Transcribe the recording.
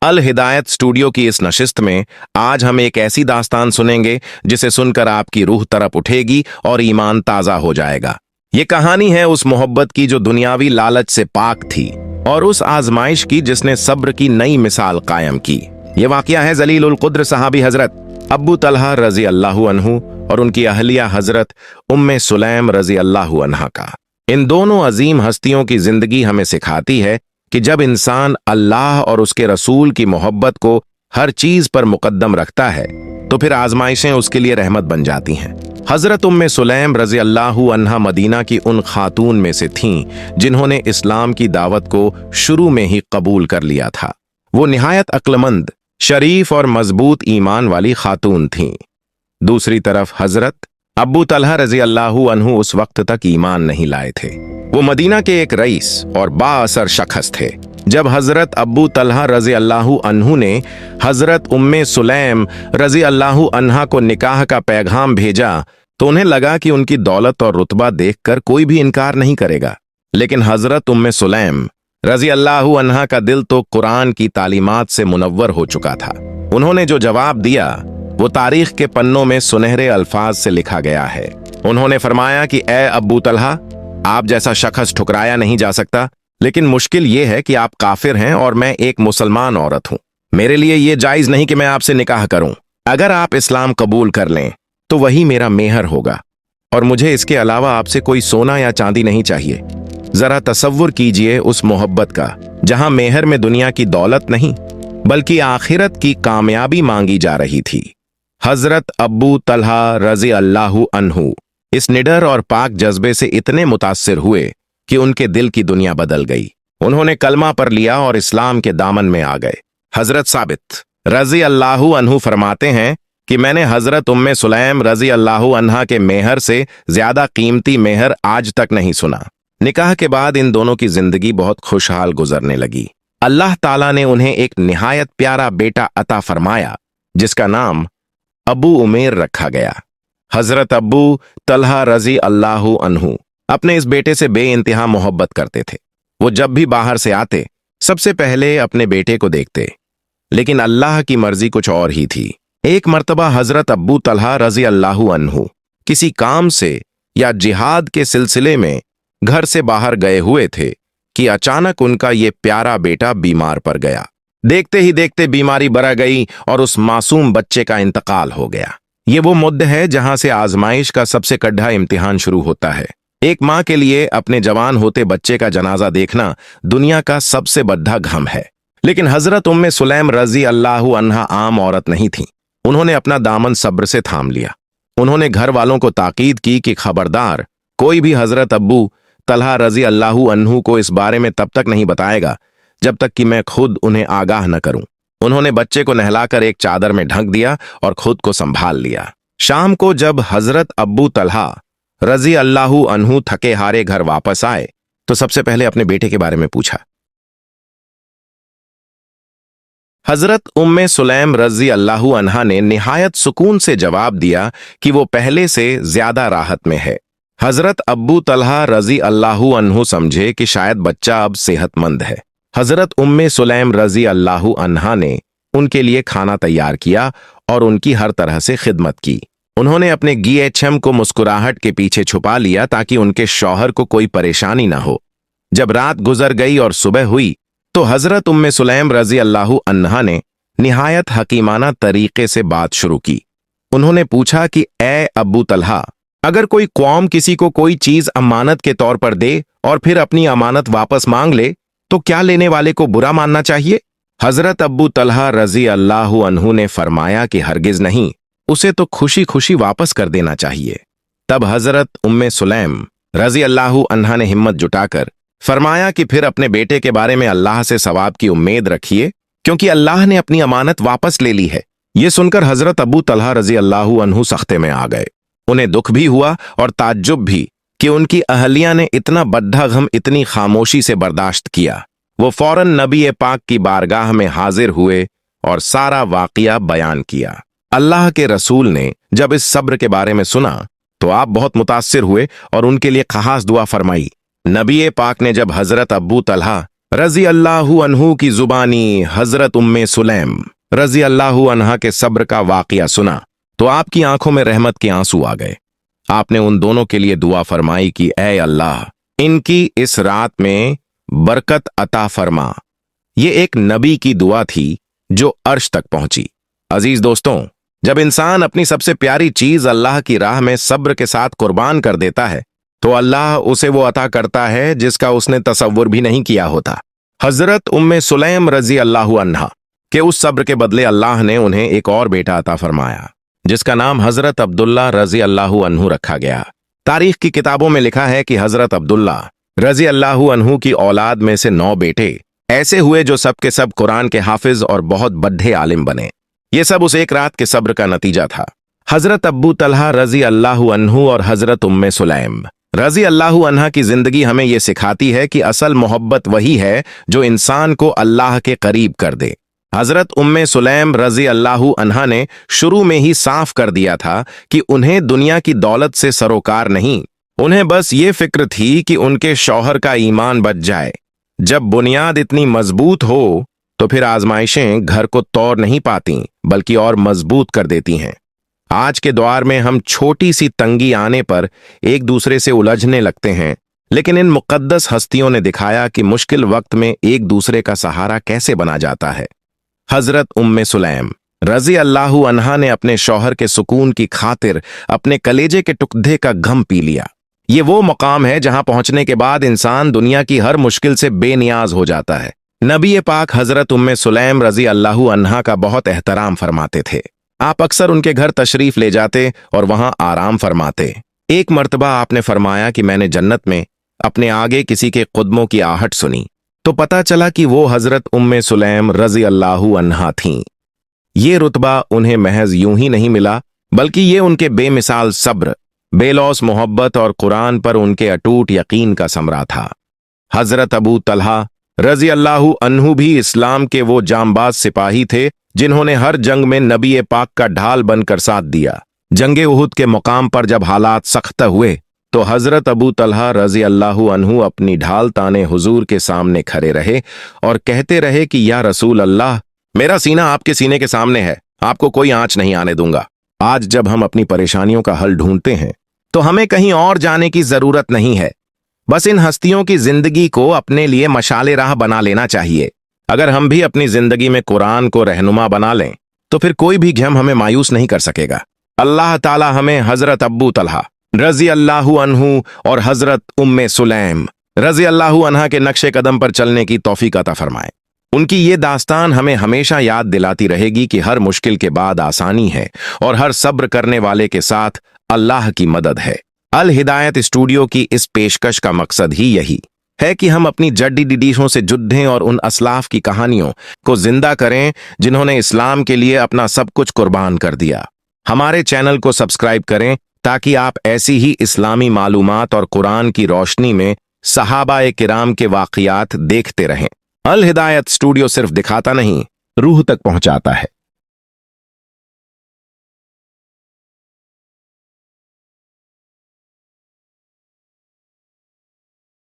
अल हिदायत स्टूडियो की इस नशिस्त में आज हम एक ऐसी दास्तान सुनेंगे जिसे सुनकर आपकी रूह तरफ उठेगी और ईमान ताजा हो जाएगा। ये कहानी है उस मोहब्बत की जो दुनियावी लालच से पाक थी और उस आजमाइश की जिसने सब्र की नई मिसाल कायम की। ये वाकया है जलीलुल कुद्र सहाबी हजरत अब्बू तलहा रजी अल्लाहु अन्हु और उनकी अहलिया हजरत उम्मे सुलैम रजी अल्लाहु अन्हा का। इन दोनों अजीम हस्तियों की जिंदगी हमें सिखाती है कि जब इंसान अल्लाह और उसके रसूल की मोहब्बत को हर चीज पर मुकद्दम रखता है तो फिर आजमाइशें उसके लिए रहमत बन जाती हैं। हजरत उम्मे सुलैम रजी अल्लाहु अन्हा मदीना की उन खातून में से थीं जिन्होंने इस्लाम की दावत को शुरू में ही कबूल कर लिया था। वो निहायत अक्लमंद, शरीफ और मजबूत ईमान वाली खातून थीं। दूसरी तरफ हजरत अब्बू तलहा रजी अल्लाहु अन्हु उस वक्त तक ईमान नहीं लाए थे। वो मदीना के एक रईस और बाअसर शख्स थे। जब हजरत अब्बू तलहा रजी अल्लाहु अन्हु ने हजरत उम्मे सुलैम रजी अल्लाहु अन्हा को निकाह का पैगाम भेजा तो उन्हें लगा कि उनकी दौलत और रुतबा देखकर कोई भी इनकार नहीं करेगा। लेकिन हजरत उम्मे सुलैम रजी अल्लाहु अन्हा का दिल तो कुरान की तालीमात से मुनव्वर हो चुका था। उन्होंने जो जवाब दिया वो तारीख के पन्नों में सुनहरे अल्फाज से लिखा गया है। उन्होंने फरमाया कि ए अब्बू तलहा, आप जैसा शख्स ठुकराया नहीं जा सकता, लेकिन मुश्किल ये है कि आप काफिर हैं और मैं एक मुसलमान औरत हूं। मेरे लिए ये जायज नहीं कि मैं आपसे निकाह करूं। अगर आप इस्लाम कबूल कर लें तो वही मेरा मेहर होगा और मुझे इसके अलावा आपसे कोई सोना या चांदी नहीं चाहिए। जरा तसव्वुर कीजिए उस मोहब्बत का जहां मेहर में दुनिया की दौलत नहीं बल्कि आखिरत की कामयाबी मांगी जा रही थी। हजरत अब्बू तलहा रजी अल्लाहु अन्हु इस निडर और पाक जज्बे से इतने मुतासिर हुए कि उनके दिल की दुनिया बदल गई। उन्होंने कलमा पर लिया और इस्लाम के दामन में आ गए। हजरत साबित रजी अल्लाहु अन्हु फरमाते हैं कि मैंने हजरत उम्मे सुलैम रजी अल्लाहु अन्हा के मेहर से ज्यादा कीमती मेहर आज तक नहीं सुना। निकाह के बाद इन दोनों की जिंदगी बहुत खुशहाल गुजरने लगी। अल्लाह ताला ने उन्हें एक निहायत प्यारा बेटा अता फरमाया जिसका नाम अबू उमेर रखा गया। हजरत अब्बू तलहा रजी अल्लाहु अन्हु अपने इस बेटे से बेइंतहा मोहब्बत करते थे। वो जब भी बाहर से आते सबसे पहले अपने बेटे को देखते, लेकिन अल्लाह की मर्जी कुछ और ही थी। एक मर्तबा हजरत अब्बू तलहा रजी अल्लाहु अन्हु किसी काम से या जिहाद के सिलसिले में घर से बाहर गए हुए थे कि अचानक उनका ये प्यारा बेटा बीमार पड़ गया। देखते ही देखते बीमारी बढ़ गई और उस मासूम बच्चे का इंतकाल हो गया। ये वो मुद्दा है जहां से आजमाइश का सबसे कड़ा इम्तिहान शुरू होता है। एक माँ के लिए अपने जवान होते बच्चे का जनाजा देखना दुनिया का सबसे बड़ा गम है। लेकिन हजरत उम्मे सुलैम रजी अल्लाहु अन्हा आम औरत नहीं थी। उन्होंने अपना दामन सब्र से थाम लिया। उन्होंने घर वालों को ताकीद की कि खबरदार, कोई भी हजरत अब्बू तलहा रजी अल्लाहु अन्हु को इस बारे में तब तक नहीं बताएगा जब तक कि मैं खुद उन्हें आगाह न करूं। उन्होंने बच्चे को नहलाकर एक चादर में ढक दिया और खुद को संभाल लिया। शाम को जब हजरत अब्बू तलहा रजी अल्लाहु अन्हु थके हारे घर वापस आए तो सबसे पहले अपने बेटे के बारे में पूछा। हजरत उम्मे सुलैम रजी अल्लाहु अन्हा ने निहायत सुकून से जवाब दिया कि वो पहले से ज्यादा राहत में है। हजरत अब्बू तलहा रजी अल्लाहु अन्हु समझे कि शायद बच्चा अब सेहतमंद है। हजरत उम्मे सुलैम रजी अल्लाहु अन्हा ने उनके लिए खाना तैयार किया और उनकी हर तरह से खिदमत की। उन्होंने अपने GHM को मुस्कुराहट के पीछे छुपा लिया ताकि उनके शौहर को कोई परेशानी ना हो। जब रात गुजर गई और सुबह हुई तो हजरत उम्मे सुलैम रजी अल्लाहु अन्हा ने निहायत हकीमाना तरीके से बात शुरू की। उन्होंने पूछा कि ए अब्बू तलहा, अगर कोई कौम किसी को कोई चीज अमानत के तौर पर दे और फिर अपनी अमानत वापस मांग ले तो क्या लेने वाले को बुरा मानना चाहिए? हजरत अब्बू तलहा रजी अल्लाहु अन्हु ने फरमाया कि हरगिज नहीं, उसे तो खुशी खुशी वापस कर देना चाहिए। तब हजरत उम्मे सुलैम रजी अल्लाहु अन्हा ने हिम्मत जुटाकर फरमाया कि फिर अपने बेटे के बारे में अल्लाह से सवाब की उम्मीद रखिए क्योंकि अल्लाह ने अपनी अमानत वापस ले ली है। ये सुनकर हजरत अब्बू तलहा रजी अल्लाहु अन्हु सख्ते में आ गए। उन्हें दुख भी हुआ और ताज्जुब भी कि उनकी अहलिया ने इतना बड़ा गम इतनी खामोशी से बर्दाश्त किया। वो फौरन नबी पाक की बारगाह में हाजिर हुए और सारा वाकया बयान किया। अल्लाह के रसूल ने जब इस सब्र के बारे में सुना तो आप बहुत मुतासिर हुए और उनके लिए खास दुआ फरमाई। नबी पाक ने जब हजरत अब्बू तलहा रजी अल्लाहु अन्हु की जुबानी हजरत उम्मे सुलैम रजी अल्लाहु अन्हा के सब्र का वाकया सुना तो आपकी आंखों में रहमत के आंसू आ गए। आपने उन दोनों के लिए दुआ फरमाई कि ऐ अल्लाह, इनकी इस रात में बरकत अता फरमा। ये एक नबी की दुआ थी जो अर्श तक पहुंची। अजीज दोस्तों, जब इंसान अपनी सबसे प्यारी चीज अल्लाह की राह में सब्र के साथ कुर्बान कर देता है तो अल्लाह उसे वो अता करता है जिसका उसने तसव्वुर भी नहीं किया होता। हजरत उम्मे सुलैम रजी अल्लाहु अन्हा के उस सब्र के बदले अल्लाह ने उन्हें एक और बेटा अता फरमाया जिसका नाम हजरत अब्दुल्ला रजी अल्लाहु अन्हु रखा गया। तारीख की किताबों में लिखा है कि हजरत अब्दुल्ला रजी अल्लाहु अन्हु की औलाद में से 9 बेटे ऐसे हुए जो सब के सब कुरान के हाफिज और बहुत बड्ढे आलिम बने। ये सब उस एक रात के सब्र का नतीजा था। हजरत अब्बू तलहा रजी अल्लाहु अन्हु और हजरत उम्मे सुलैम रजी अल्लाहु अन्हा की जिंदगी हमें यह सिखाती है कि असल मोहब्बत वही है जो इंसान को अल्लाह के करीब कर दे। हजरत उम्मे सुलैम रजी अल्लाहु अन्हा ने शुरू में ही साफ कर दिया था कि उन्हें दुनिया की दौलत से सरोकार नहीं, उन्हें बस ये फिक्र थी कि उनके शौहर का ईमान बच जाए। जब बुनियाद इतनी मजबूत हो तो फिर आजमाइशें घर को तोड़ नहीं पाती बल्कि और मजबूत कर देती हैं। आज के दौर में हम छोटी सी तंगी आने पर एक दूसरे से उलझने लगते हैं, लेकिन इन मुकद्दस हस्तियों ने दिखाया कि मुश्किल वक्त में एक दूसरे का सहारा कैसे बना जाता है। हजरत उम्मे सुलैम रजी अल्लाहु अन्हा ने अपने शौहर के सुकून की खातिर अपने कलेजे के टुकड़े का गम पी लिया। ये वो मकाम है जहां पहुंचने के बाद इंसान दुनिया की हर मुश्किल से बेनियाज हो जाता है। नबी पाक हजरत उम्मे सुलैम रजी अल्लाहु अन्हा का बहुत एहतराम फरमाते थे। आप अक्सर उनके घर तशरीफ ले जाते और वहां आराम फरमाते। एक मर्तबा आपने फरमाया कि मैंने जन्नत में अपने आगे किसी के कदमों की आहट सुनी तो पता चला कि वो हजरत उम्मे सुलैम रजी अल्लाहु अन्हा थीं। ये रुतबा उन्हें महज यूं ही नहीं मिला बल्कि ये उनके बेमिसाल सब्र, बेलौस मोहब्बत और कुरान पर उनके अटूट यकीन का समरा था। हजरत अबू तलहा रजी अल्लाहु अन्हु भी इस्लाम के वो जांबाज सिपाही थे जिन्होंने हर जंग में नबी पाक का ढाल बनकर साथ दिया। जंगे उहुद के मुकाम पर जब हालात सख्त हुए तो हजरत अबू तलहा रजी अल्लाहु अन्हु अपनी ढाल ताने हुजूर के सामने खड़े रहे और कहते रहे कि या रसूल अल्लाह, मेरा सीना आपके सीने के सामने है, आपको कोई आंच नहीं आने दूंगा। आज जब हम अपनी परेशानियों का हल ढूंढते हैं तो हमें कहीं और जाने की जरूरत नहीं है, बस इन हस्तियों की जिंदगी को अपने लिए मशाले राह बना लेना चाहिए। अगर हम भी अपनी जिंदगी में कुरान को रहनुमा बना लें तो फिर कोई भी गम हमें मायूस नहीं कर सकेगा। अल्लाह ताला हमें हजरत अब्बू तलहा रजी अल्लाहु अन्हु और हजरत उम्मे सुलैम रजी अल्लाहु अन्हा के नक्शे कदम पर चलने की तौफीक अता फरमाए। उनकी ये दास्तान हमें हमेशा याद दिलाती रहेगी कि हर मुश्किल के बाद आसानी है और हर सब्र करने वाले के साथ अल्लाह की मदद है। अल हिदायत स्टूडियो की इस पेशकश का मकसद ही यही है कि हम अपनी जड्डी डिशों से जुद्धें और उन असलाफ की कहानियों को जिंदा करें जिन्होंने इस्लाम के लिए अपना सब कुछ कुर्बान कर दिया। हमारे चैनल को सब्सक्राइब करें ताकि आप ऐसी ही इस्लामी मालूमात और कुरान की रोशनी में सहाबा-ए किराम के वाक़ियात देखते रहें। अल हिदायत स्टूडियो सिर्फ दिखाता नहीं, रूह तक पहुंचाता है।